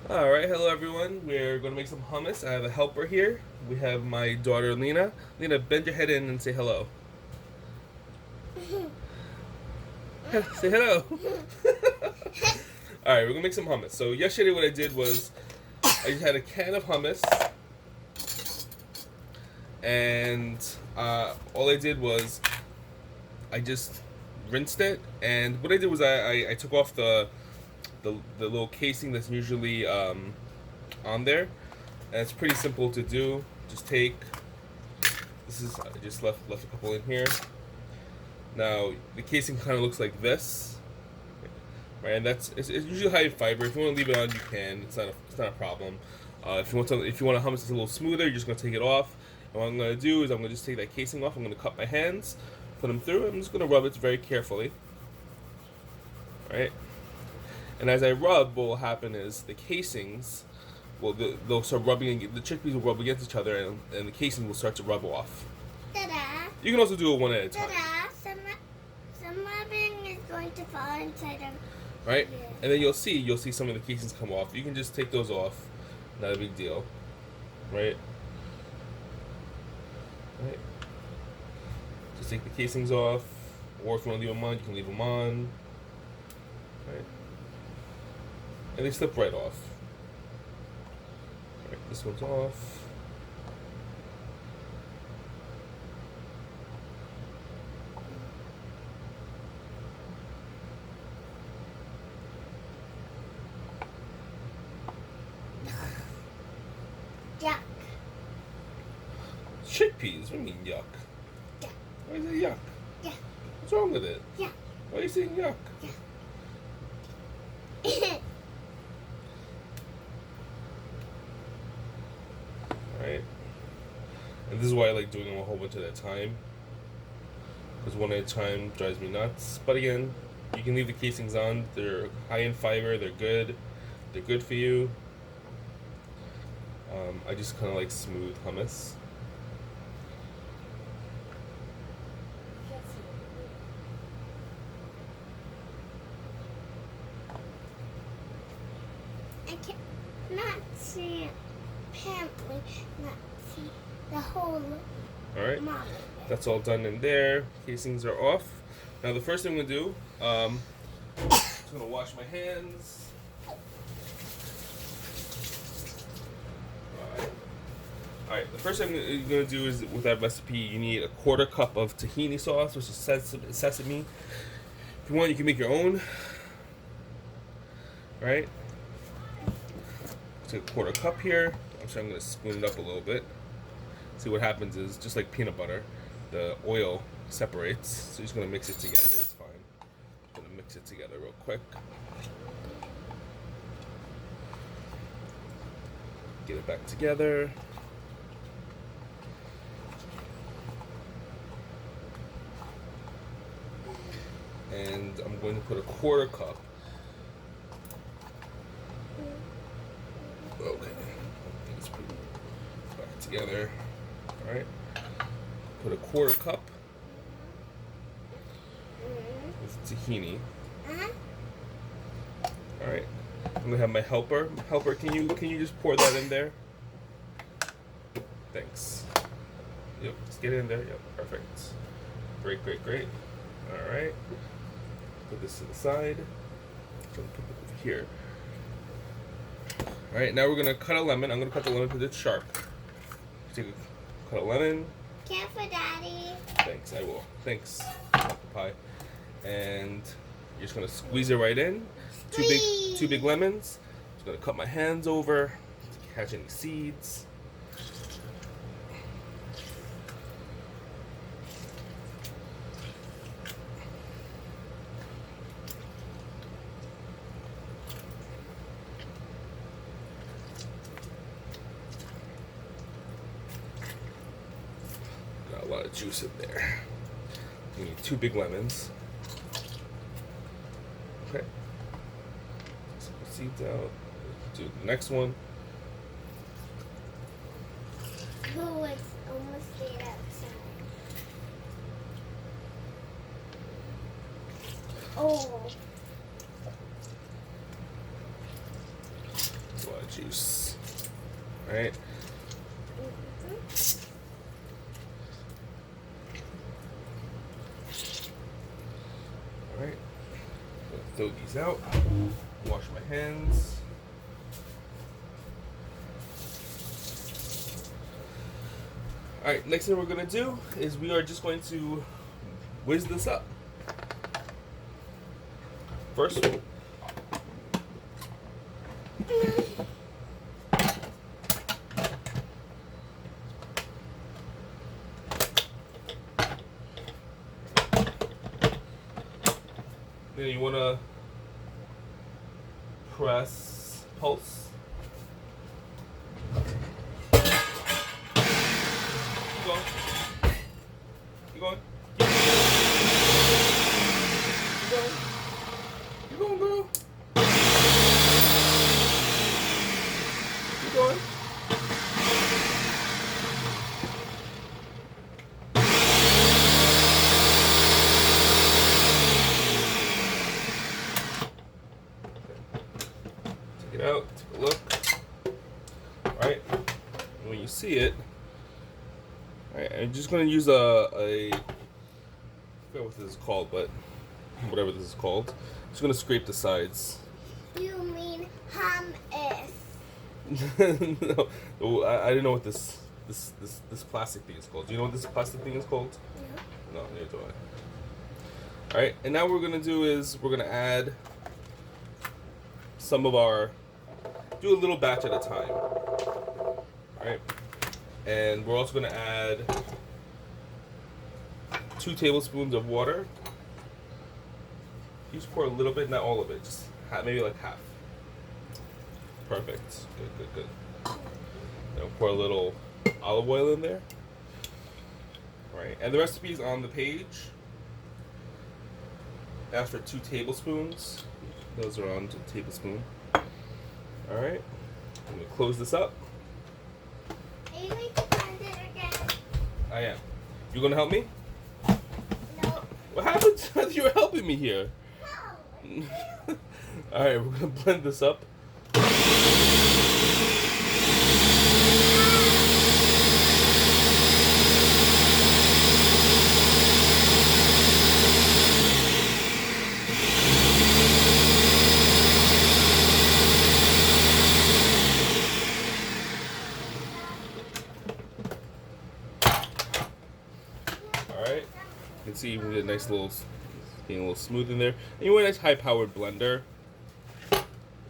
Alright, hello everyone. We're going to make some hummus. I have a helper here. We have my daughter Lena. Lena, bend your head in and say hello. Say hello. Alright, we're going to make some hummus. So yesterday what I did was I just had a can of hummus and all I did was I just rinsed it, and what I did was I took off the little casing that's usually on there, and it's pretty simple to do. Just take this is I just left a couple in here. Now the casing kind of looks like this, right? And it's usually high in fiber. If you want to leave it on, you can. It's not a problem. If you want to hummus it's a little smoother, you're just gonna take it off. And what I'm gonna do is I'm gonna just take that casing off. I'm gonna cut my hands, put them through. I'm just gonna rub it very carefully, right? And as I rub, what will happen is the casings, they'll start rubbing. The chickpeas will rub against each other, and the casing will start to rub off. Ta-da! You can also do it one at a time. Ta-da! Some rubbing is going to fall inside of. Right? Yeah. And then you'll see some of the casings come off. You can just take those off. Not a big deal. Right? Right? Just take the casings off. Or if you want to leave them on, you can leave them on. Right? And they slip right off. Right, this one's off. Yuck. Chickpeas? What do you mean yuck? Yuck. Why is it yuck? Yeah. What's wrong with it? Yeah. Why are you saying yuck? Yeah. Right? And this is why I like doing them a whole bunch at a time. Because one at a time drives me nuts. But again, you can leave the casings on. They're high in fiber. They're good. They're good for you. I just kind of like smooth hummus. I cannot see apparently not see the whole Alright? model. That's all done in there. Casings are off. Now the first thing I'm going to do, I'm just going to wash my hands. Alright, the first thing you're going to do is, with that recipe, you need a quarter cup of tahini sauce, which is sesame. If you want, you can make your own. Alright? Take a quarter cup here. Actually, I'm going to spoon it up a little bit. See what happens is, just like peanut butter, the oil separates. So you're just going to mix it together. That's fine. I'm going to mix it together real quick. Get it back together. And I'm going to put a quarter cup. Okay. Let's put it back together. Alright. Put a quarter cup with tahini. Alright. I'm gonna have my helper. Helper, can you just pour that in there? Thanks. Yep, let's get it in there. Yep, perfect. Great, great, great. Alright. Put this to the side. Put it over here. Alright, now we're gonna cut a lemon. I'm gonna cut the lemon because it's sharp. Cut a lemon. Careful, Daddy. Thanks, I will. Thanks, apple pie. And you're just gonna squeeze it right in. Two big lemons. Just gonna cut my hands over to catch any seeds. Got a lot of juice in there. You need 2 big lemons. Okay. Put seeds out. Do the next one. Oh, it's almost laid outside. Oh. So juice. All right. All right. Throw these out. Wash my hands. All right. Next thing we're gonna do is we are just going to whiz this up. First. Then you want to press pulse. Keep going. Keep going. Keep going. Keep going, girl. Keep going. Take it out, take a look. Alright, when you see it, alright, I'm just going to use I forget what this is called, but whatever this is called. I'm just going to scrape the sides. You mean hummus? No, I didn't know what this plastic thing is called. Do you know what this plastic thing is called? No, neither do I. Alright, and now what we're going to do is we're going to add some of our, do a little batch at a time. Alright, and we're also going to add 2 tablespoons of water. You just pour a little bit, not all of it, just maybe like half. Perfect. Good. Then we'll pour a little olive oil in there. Alright, and the recipe is on the page. Ask for 2 tablespoons. Those are on a tablespoon. Alright, I'm going to close this up. Are you going to blend it again? I am. You going to help me? No. What happened? You were helping me here. No. Alright, we're going to blend this up. Alright, you can see we get a nice little, getting a little smooth in there. And you want a nice high-powered blender. If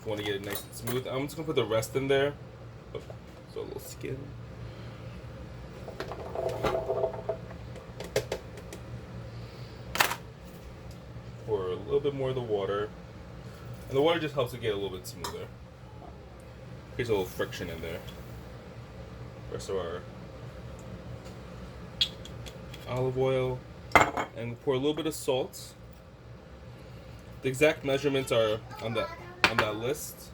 you want to get it nice and smooth. I'm just going to put the rest in there. Oh, so a little skin. Pour a little bit more of the water. And the water just helps it get a little bit smoother. Creates a little friction in there. Rest of our olive oil, and pour a little bit of salt. The exact measurements are on that list.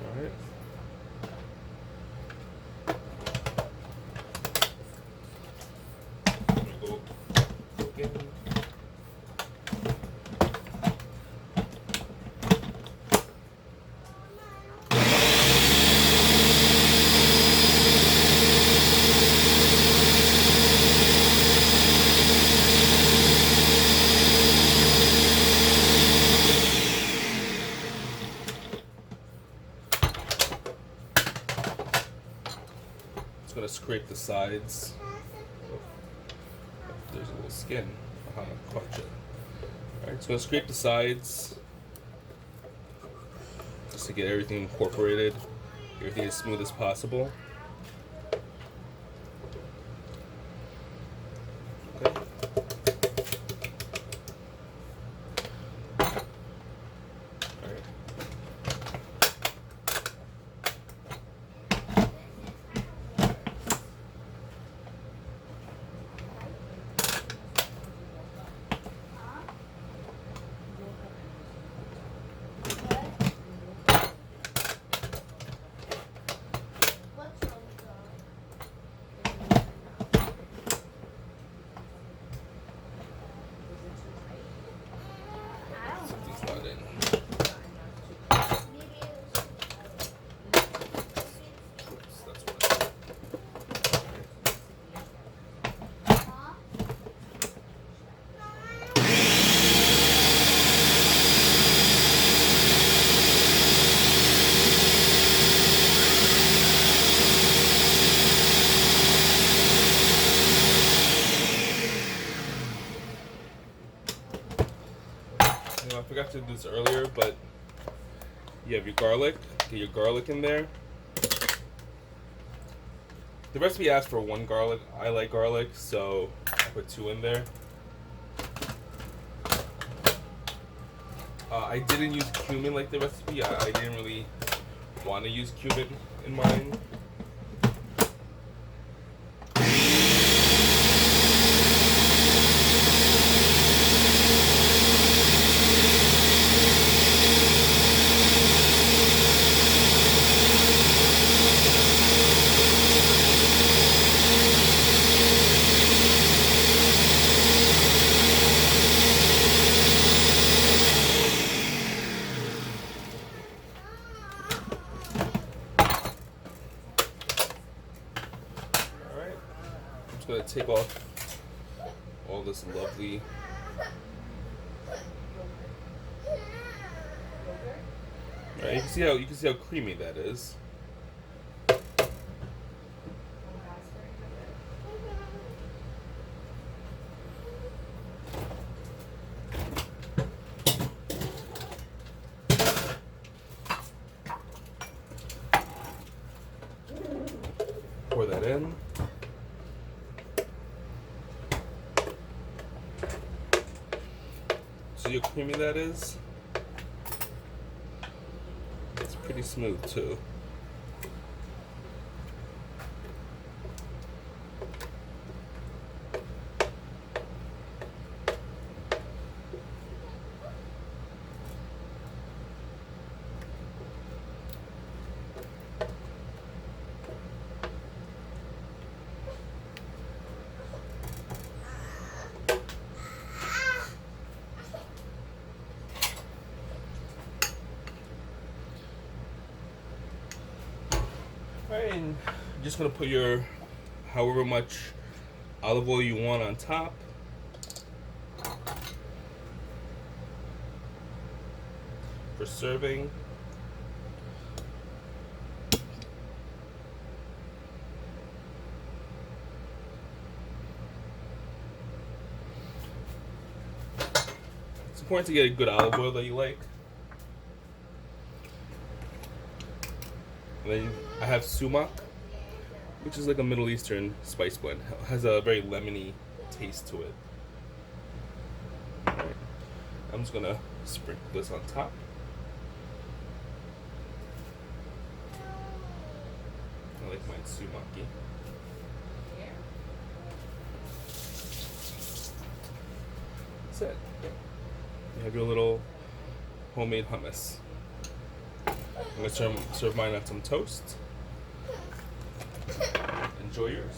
All right. Go again. Just gonna scrape the sides. There's a little skin. Caught you. Alright, just gonna scrape the sides just to get everything incorporated, everything as smooth as possible. Okay. Alright. forgot to do this earlier, but you have your garlic. Get your garlic in there. The recipe asks for 1 garlic. I like garlic, so I put 2 in there. I didn't use cumin like the recipe. I didn't really want to use cumin in mine. Alright, I'm just going to take off all this lovely Alright, you can see how creamy that is. Pour that in. See how creamy that is? It's pretty smooth too. Alright, and you're just gonna put your however much olive oil you want on top. For serving. It's important to get a good olive oil that you like. And then I have sumac, which is like a Middle Eastern spice blend. It has a very lemony taste to it. Alright. I'm just gonna sprinkle this on top. I like mine sumac-y. That's it. You have your little homemade hummus. I'm gonna serve mine on some toast. Enjoy yours.